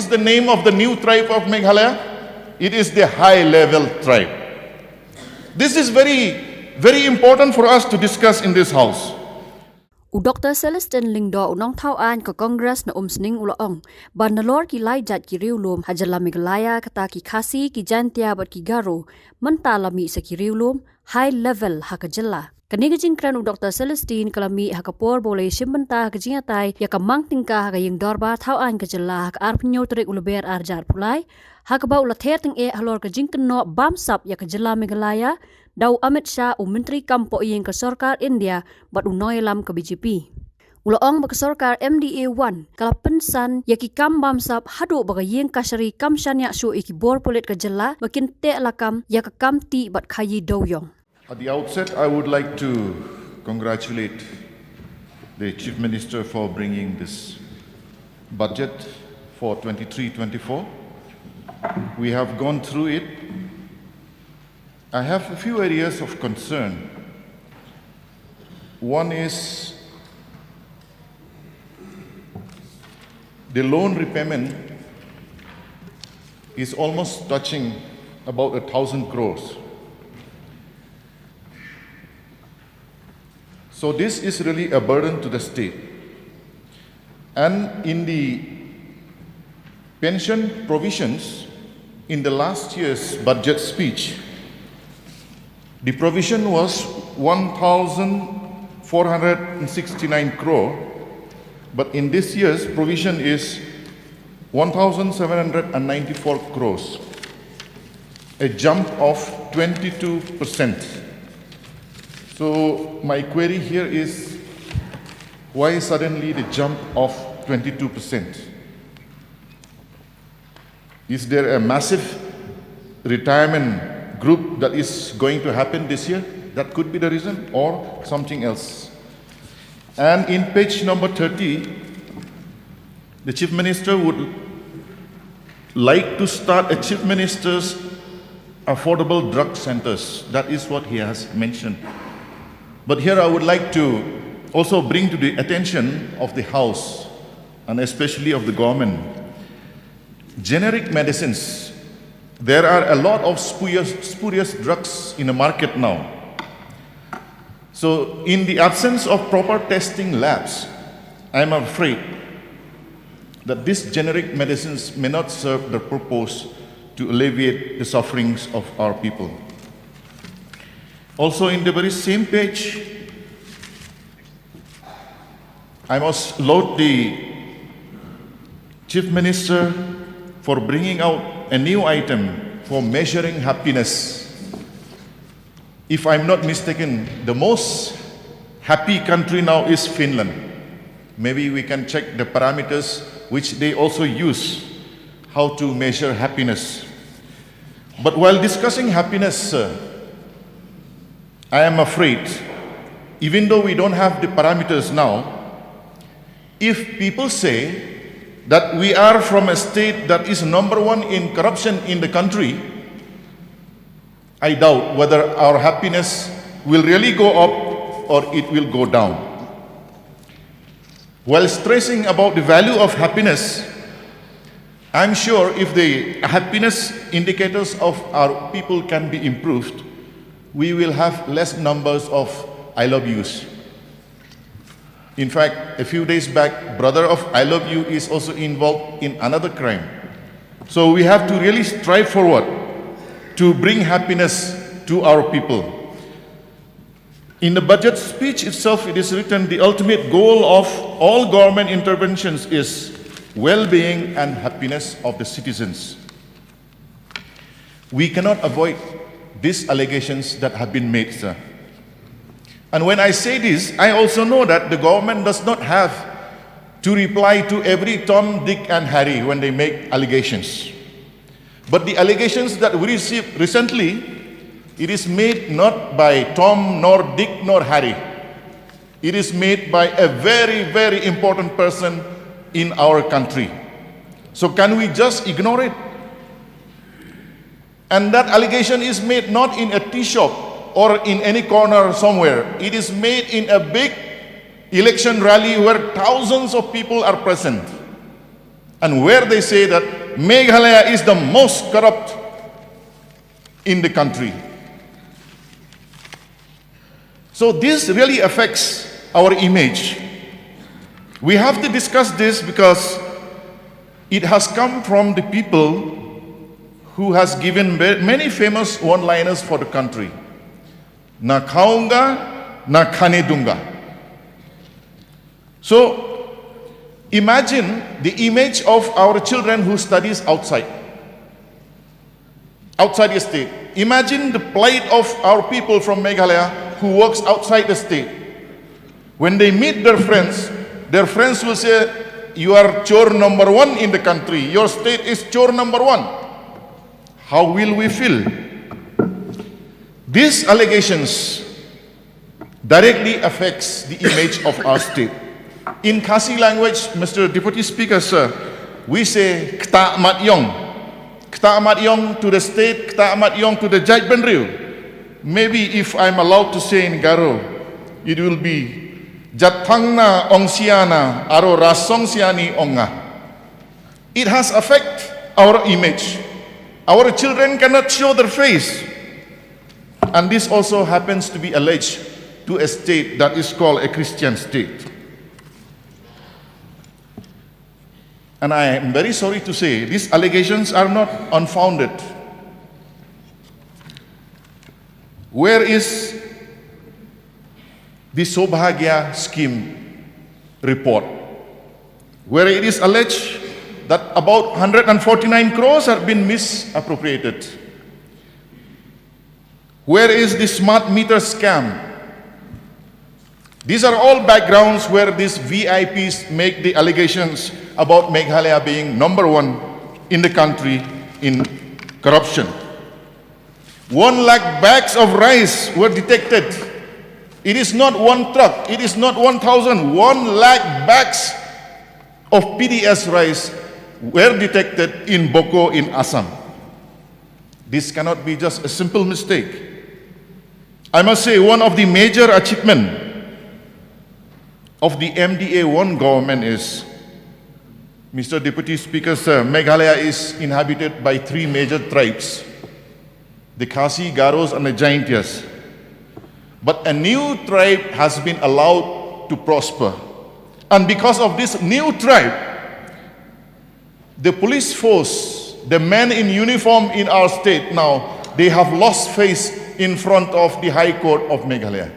is the name of the new tribe of Meghalaya? It is the high-level tribe. This is very important for us to discuss in this house. Dr. Celestin Lingdo unong tauan ke Kongres na Umsning ulaong ban nalor ki lai jat ki riulum hajala Meghalaya kata ki Khasi ki Jaiñtia bat ki Garo mentalami sa ki riulum high level hakajala. Kani kajing kran Dr. Celestin kalami hakapor boleh simbenta kajing atai ya kamang tingkah kaying dorba tauan kajala hak arpnyo terik ulaber arjar pulai hakaba ulather ting halor kajing keno bamsap ya kajala Meghalaya daw Amit Shah Menteri Kampo iyeng ke Sarkar India bat unoy lam ke BJP. Ulaong bak Sarkar MDA 1 kala pensan yaki kam bamsap hadu baka yeng kasari kam shanyak su iki bor polit ke jela makin te lakam ya ke kam ti bat khayi dowyong. At the outset, I would like to congratulate the Chief Minister for bringing this budget for 23-24. We have gone through it. I have a few areas of concern. One is the loan repayment is almost touching about 1,000 crores. So this is really a burden to the state. And in the pension provisions, in the last year's budget speech, the provision was 1,469 crore, but in this year's provision is 1,794 crores, a jump of 22%. So my query here is, why suddenly the jump of 22%? Is there a massive retirement group that is going to happen this year? That could be the reason, or something else. And in page number 30, the Chief Minister would like to start a Chief Minister's affordable drug centers. That is what he has mentioned. But here I would like to also bring to the attention of the House, and especially of the government, generic medicines. There are a lot of spurious drugs in the market now. So in the absence of proper testing labs, I am afraid that these generic medicines may not serve the purpose to alleviate the sufferings of our people. Also in the very same page, I must laud the Chief Minister for bringing out a new item for measuring happiness. If I'm not mistaken, the most happy country now is Finland. Maybe we can check the parameters which they also use, how to measure happiness. But while discussing happiness, I am afraid, even though we don't have the parameters now, if people say that we are from a state that is number one in corruption in the country, I doubt whether our happiness will really go up or it will go down. While stressing about the value of happiness, I'm sure if the happiness indicators of our people can be improved, we will have less numbers of I love yous. In fact, a few days back, brother of I love you is also involved in another crime. So we have to really strive forward to bring happiness to our people. In the budget speech itself, it is written the ultimate goal of all government interventions is well-being and happiness of the citizens. We cannot avoid these allegations that have been made, sir. And when I say this, I also know that the government does not have to reply to every Tom, Dick and Harry when they make allegations. But the allegations that we received recently, it is made not by Tom, nor Dick, nor Harry. It is made by a very, very important person in our country. So can we just ignore it? And that allegation is made not in a tea shop or in any corner somewhere. It is made in a big election rally where thousands of people are present. and where they say that Meghalaya is the most corrupt in the country. So this really affects our image. We have to discuss this because it has come from the people who has given many famous one-liners for the country. Na khaunga, na khane dunga. So imagine the image of our children who studies outside the state. Imagine the plight of our people from Meghalaya who works outside the state. When they meet their friends will say, you are chore number one in the country. Your state is chore number one. How will we feel? These allegations directly affects the image of our state. In Khasi language, Mr. Deputy Speaker, sir, we say kta mat yong. Kta mat yong to the state, kta mat yong to the jaitbynriew. Maybe if I'm allowed to say in Garo, it will be Jatangna ongsiana aro rasong siani onga. It has affect our image. Our children cannot show their face. And this also happens to be alleged to a state that is called a Christian state. And I am very sorry to say, these allegations are not unfounded. Where is the Sobhagya scheme report, where it is alleged that about 149 crores have been misappropriated? Where is the smart meter scam? These are all backgrounds where these VIPs make the allegations about Meghalaya being number one in the country in corruption. 1 lakh bags of rice were detected. It is not one truck, it is not 1,000, 1 lakh bags of PDS rice were detected in Boko in Assam. This cannot be just a simple mistake. I must say one of the major achievements of the MDA-1 government is, Mr. Deputy Speaker, sir, Meghalaya is inhabited by 3 major tribes, the Khasi, Garos and the Jaiñtias. But a new tribe has been allowed to prosper. And because of this new tribe, the police force, the men in uniform in our state now, they have lost face in front of the High Court of Meghalaya.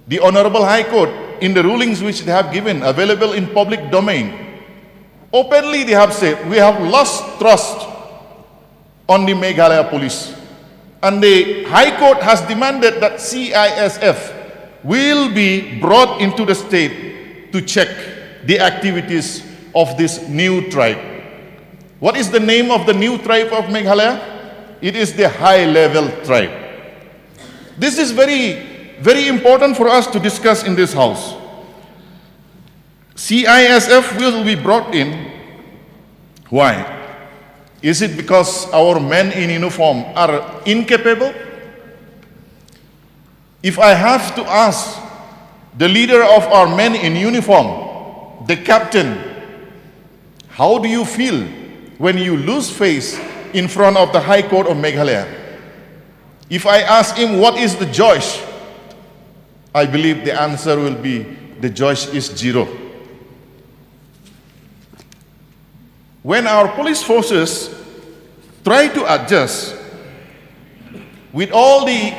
The Honorable High Court, in the rulings which they have given, available in public domain, openly they have said, we have lost trust on the Meghalaya police. And the High Court has demanded that CISF will be brought into the state to check the activities of this new tribe. What is the name of the new tribe of Meghalaya? It is the high-level tribe. This is very, very important for us to discuss in this house. CISF will be brought in. Why? Is it because our men in uniform are incapable? If I have to ask the leader of our men in uniform, the captain, how do you feel when you lose face in front of the High Court of Meghalaya? If I ask him what is the Joyce, I believe the answer will be the Joyce is 0. When our police forces try to adjust with all the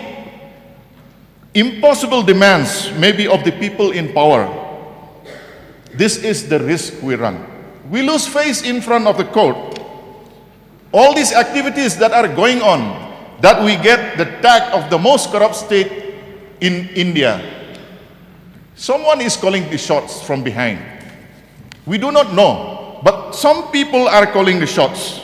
impossible demands maybe of the people in power, this is the risk we run. We lose face in front of the court. All these activities that are going on, that we get the tag of the most corrupt state in India, someone is calling the shots from behind. We do not know, but some people are calling the shots.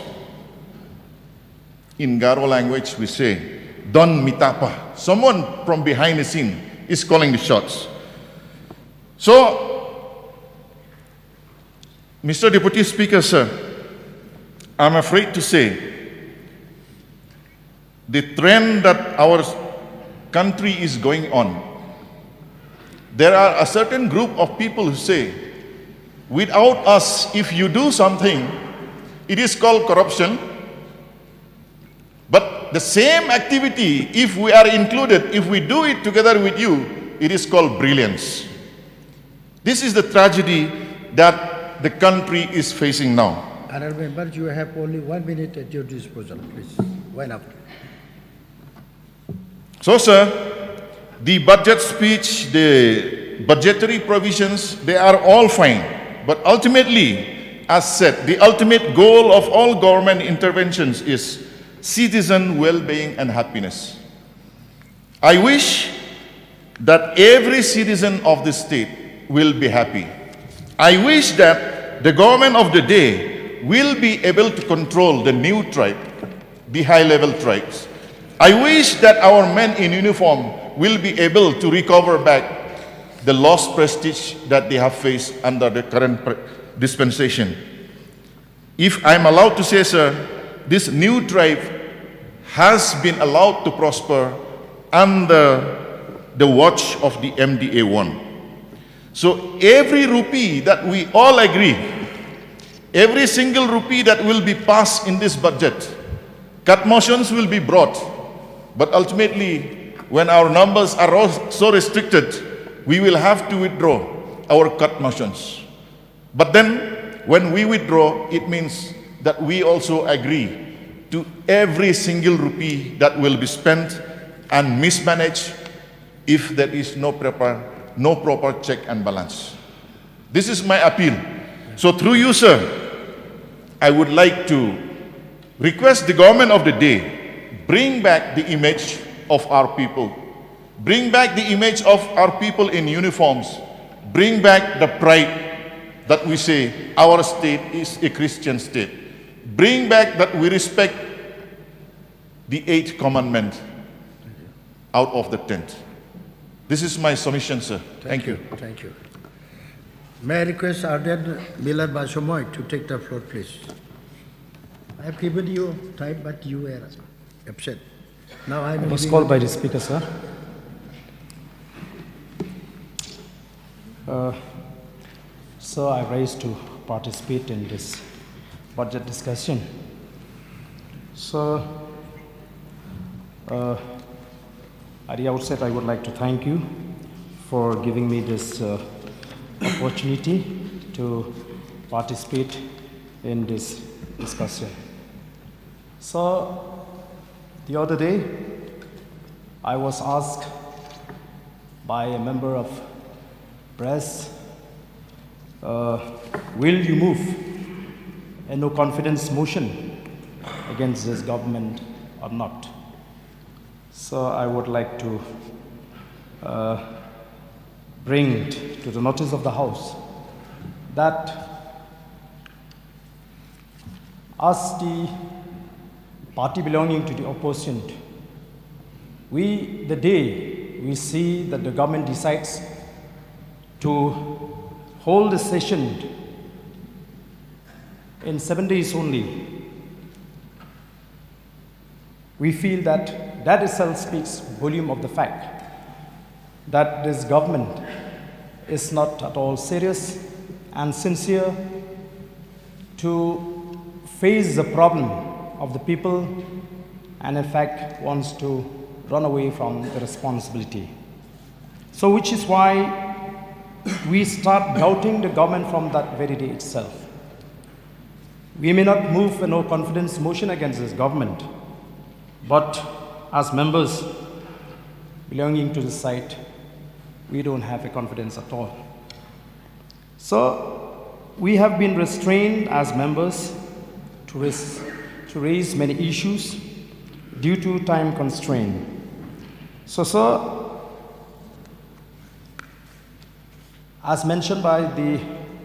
In Garo language we say, Don mitapa. Someone from behind the scene is calling the shots. So, Mr. Deputy Speaker, sir, I'm afraid to say, the trend that our country is going on, there are a certain group of people who say, Without us, if you do something, it is called corruption. But the same activity, if we are included, if we do it together with you, it is called brilliance. This is the tragedy that the country is facing now. Honourable members, you have only 1 minute at your disposal, please. One after. So, sir, the budget speech, the budgetary provisions, they are all fine. But ultimately, as said, the ultimate goal of all government interventions is citizen well-being and happiness. I wish that every citizen of the state will be happy. I wish that the government of the day will be able to control the new tribe, the high-level tribes. I wish that our men in uniform will be able to recover back the lost prestige that they have faced under the current dispensation. If I'm allowed to say, sir, this new tribe has been allowed to prosper under the watch of the MDA-1. So every rupee that we all agree, every single rupee that will be passed in this budget, cut motions will be brought. But ultimately, when our numbers are so restricted, we will have to withdraw our cut motions. But then, when we withdraw, it means that we also agree to every single rupee that will be spent and mismanaged if there is no proper check and balance. This is my appeal. So through you, sir, I would like to request the government of the day, bring back the image of our people. Bring back the image of our people in uniforms. Bring back the pride that we say our state is a Christian state. Bring back that we respect the 8th commandment out of the 10th. This is my submission, sir. Thank you. Thank you. May I request Arden Miller Basomoy to take the floor, please. I have given you time, but you were absent. Now I was called by the speaker, sir. So I raised to participate in this budget discussion. So at the outset, I would like to thank you for giving me this opportunity to participate in this discussion. So the other day, I was asked by a member of press, will you move a no confidence motion against this government or not? So I would like to bring it to the notice of the House that as the party belonging to the opposition, the day we see that the government decides to hold a session in 7 days only, we feel that that itself speaks volume of the fact that this government is not at all serious and sincere to face the problem of the people and in fact wants to run away from the responsibility. So which is why we start doubting the government from that very day itself. We may not move a no confidence motion against this government, but as members belonging to the site, we don't have a confidence at all. So we have been restrained as members to raise many issues due to time constraint. So, sir, as mentioned by the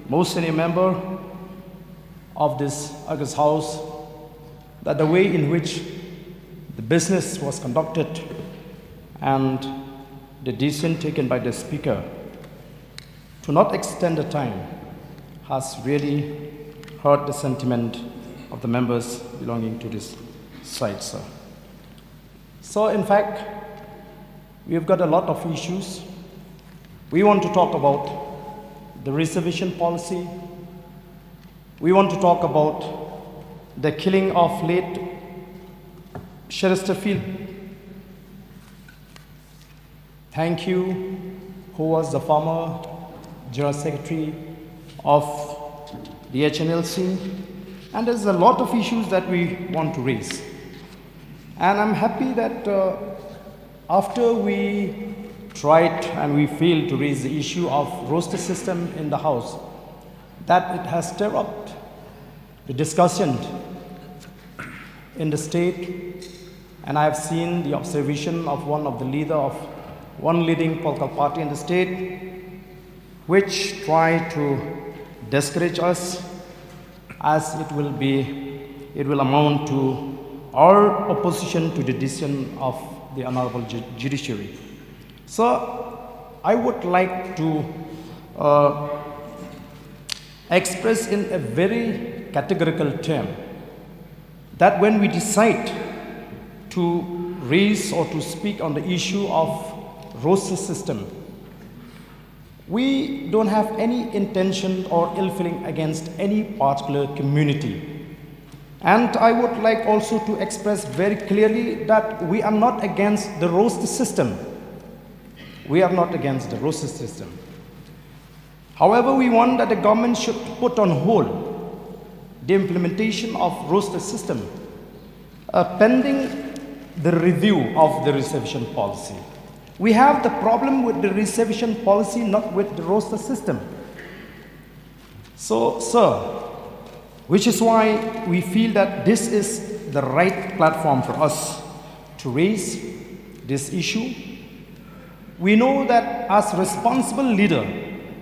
most senior member of this August House, that the way in which the business was conducted and the decision taken by the Speaker to not extend the time has really hurt the sentiment of the members belonging to this site, sir. So, in fact, we've got a lot of issues. We want to talk about the reservation policy, we want to talk about the killing of late Chesterfield. Thank you, who was the former General Secretary of the HNLC. And there's a lot of issues that we want to raise. And I'm happy that after we tried and we failed to raise the issue of roster system in the House, that it has stirred up the discussion in the state. And I have seen the observation of one of the leader of one leading political party in the state, which try to discourage us, as it will amount to our opposition to the decision of the Honorable Judiciary. So I would like to express in a very categorical term that when we decide to raise or to speak on the issue of roster system, we don't have any intention or ill feeling against any particular community. And I would like also to express very clearly that we are not against the roster system. We are not against the roster system. However, we want that the government should put on hold the implementation of roster system pending the review of the reservation policy. We have the problem with the reservation policy, not with the roster system. So, sir, which is why we feel that this is the right platform for us to raise this issue. We know that as responsible leader,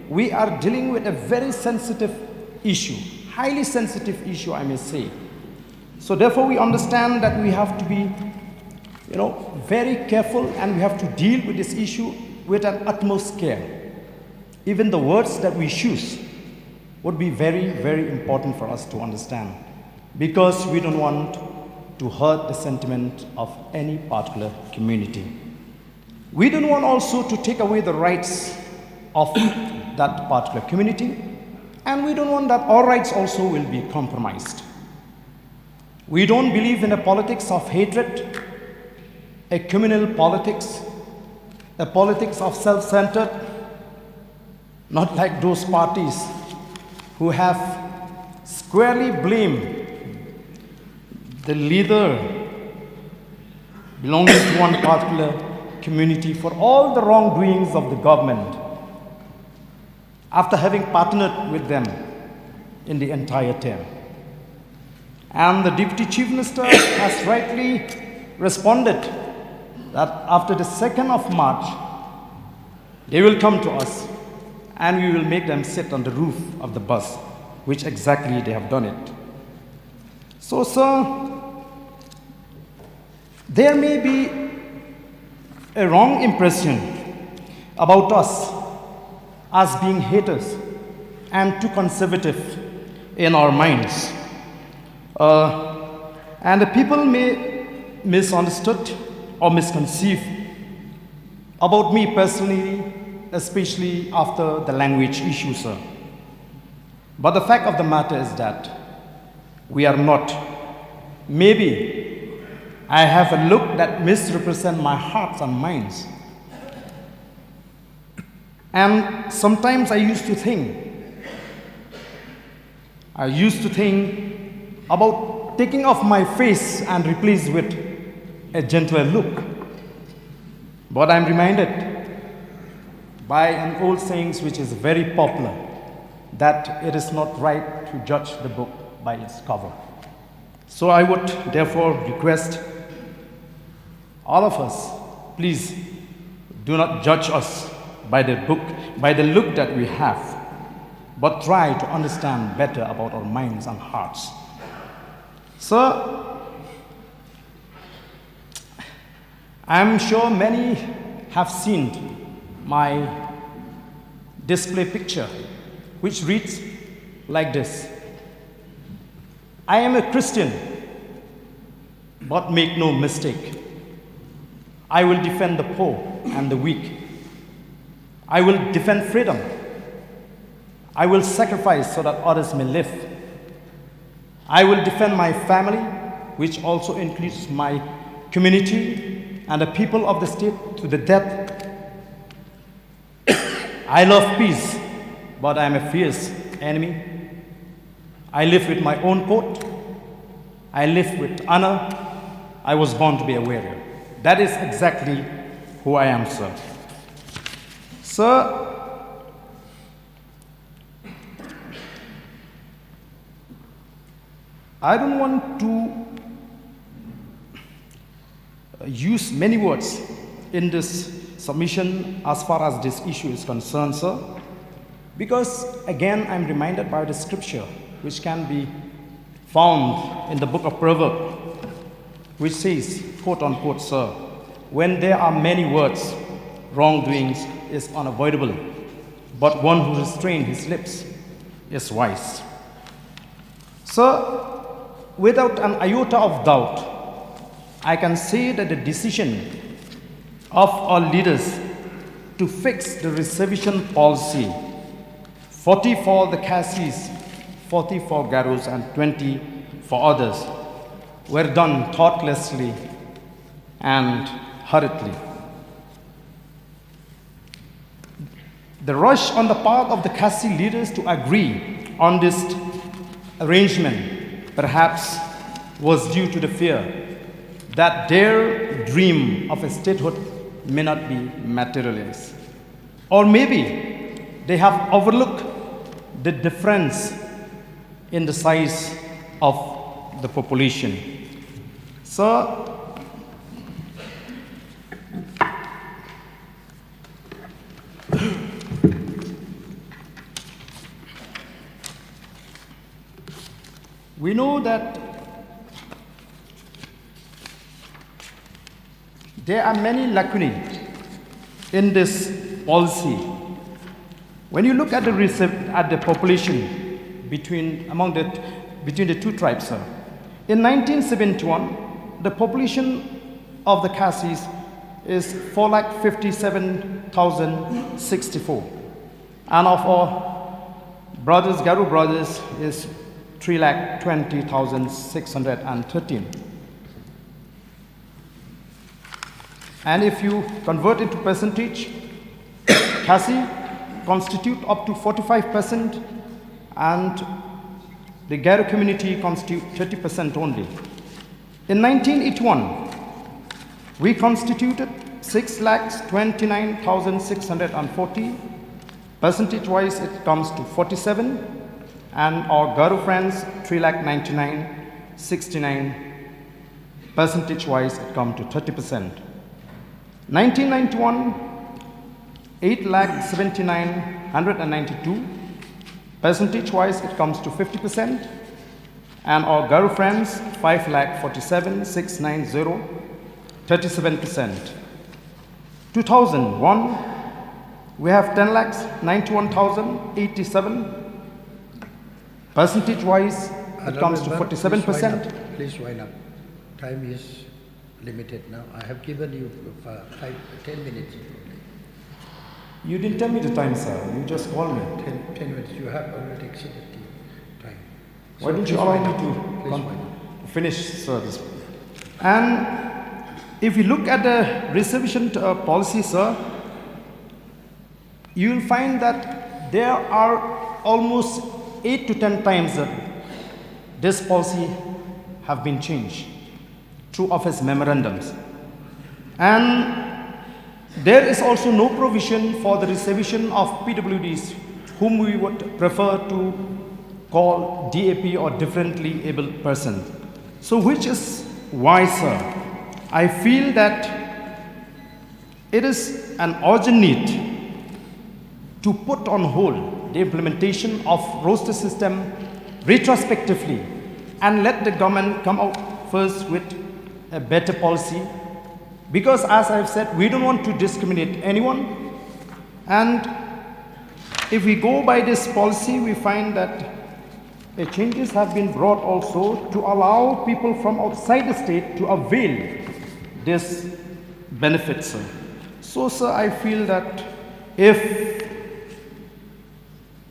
we are dealing with a very sensitive issue, highly sensitive issue, I may say. So therefore, we understand that we have to be, very careful, and we have to deal with this issue with an utmost care. Even the words that we choose would be very, very important for us to understand, because we don't want to hurt the sentiment of any particular community. We don't want also to take away the rights of that particular community, and we don't want that our rights also will be compromised. We don't believe in a politics of hatred, a communal politics, a politics of self-centered, not like those parties who have squarely blamed the leader belonging to one particular community for all the wrongdoings of the government after having partnered with them in the entire term. And the Deputy Chief Minister has rightly responded that after the 2nd of March, they will come to us and we will make them sit on the roof of the bus, which exactly they have done it. So, sir, there may be a wrong impression about us as being haters and too conservative in our minds. And the people may misunderstood or misconceive about me personally, especially after the language issue, sir. But the fact of the matter is that we are not. Maybe I have a look that misrepresents my hearts and minds. And sometimes I used to think about taking off my face and replace with a gentler look. But I'm reminded by an old saying which is very popular, that it is not right to judge the book by its cover. So I would therefore request all of us, please do not judge us by the book, by the look that we have, but try to understand better about our minds and hearts. So, I'm sure many have seen my display picture, which reads like this: I am a Christian, but make no mistake, I will defend the poor and the weak. I will defend freedom. I will sacrifice so that others may live. I will defend my family, which also includes my community and the people of the state to the death. I love peace, but I am a fierce enemy. I live with my own code. I live with honor. I was born to be a warrior. That is exactly who I am, sir. Sir, I don't want to use many words in this submission as far as this issue is concerned, sir, because again I'm reminded by the scripture which can be found in the book of Proverbs, which says, quote unquote, sir, when there are many words, wrongdoings is unavoidable, but one who restrains his lips is wise. Sir, without an iota of doubt, I can say that the decision of our leaders to fix the reservation policy, 40 for the Khasis, 40 for Garos, and 20 for others, were done thoughtlessly and hurriedly. The rush on the part of the Khasi leaders to agree on this arrangement perhaps was due to the fear that their dream of a statehood may not be materialized. Or maybe they have overlooked the difference in the size of the population. So, we know that there are many lacunae in this policy. When you look at the population between the two tribes, sir, in 1971, the population of the Khasis is 4,57,064, and of our brothers, Garo brothers, is 3,20,613. And if you convert into percentage, Khasi constitute up to 45%, and the Garo community constitute 30% only. In 1981, we constituted 6,29,640. Percentage-wise, it comes to 47, and our Garo friends 3,99,69. Percentage-wise, it comes to 30%. 1991, 8,79,192. Percentage-wise, it comes to 50%. And our Garo friends, 5,47,690, 37%. 2001, we have 10,91,087. Percentage-wise, it comes to 47%. Please wind up. Time is limited now. I have given you 10 minutes. You didn't tell me the time, sir. You just called me. 10 minutes. You have already exceeded the time. Why don't you allow me to finish, sir? This. And if you look at the reservation policy, sir, you will find that there are almost 8 to 10 times that this policy have been changed through office memorandums. And there is also no provision for the reservation of PWDs, whom we would prefer to call DAP or differently abled persons. So which is why, sir, I feel that it is an urgent need to put on hold the implementation of roster system retrospectively and let the government come out first with a better policy, because as I've said, we don't want to discriminate anyone. And if we go by this policy, we find that changes have been brought also to allow people from outside the state to avail this benefit, sir. So, sir, I feel that if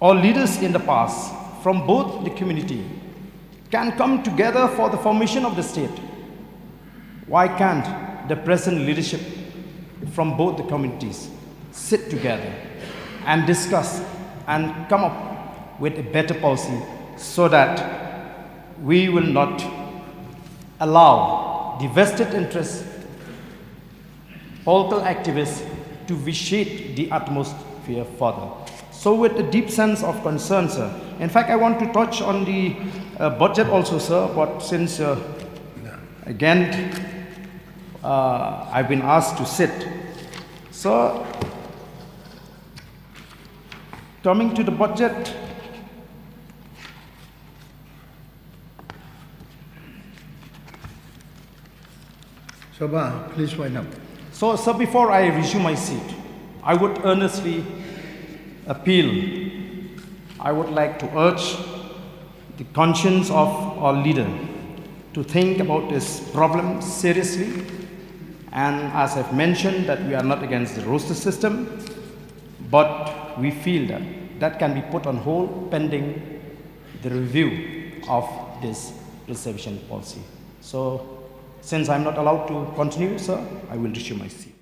our leaders in the past, from both the community can come together for the formation of the state, why can't the present leadership from both the communities sit together and discuss and come up with a better policy so that we will not allow the vested interests, political activists to vitiate the atmosphere further. So with a deep sense of concern, sir, in fact I want to touch on the budget also, sir, but since again I've been asked to sit. So coming to the budget, Sabha, please wind up. so before I resume my seat, I would earnestly appeal, I would like to urge the conscience of our leader to think about this problem seriously. And as I've mentioned, that we are not against the roster system, but we feel that that can be put on hold pending the review of this reservation policy. So since I'm not allowed to continue, sir, I will resume my seat.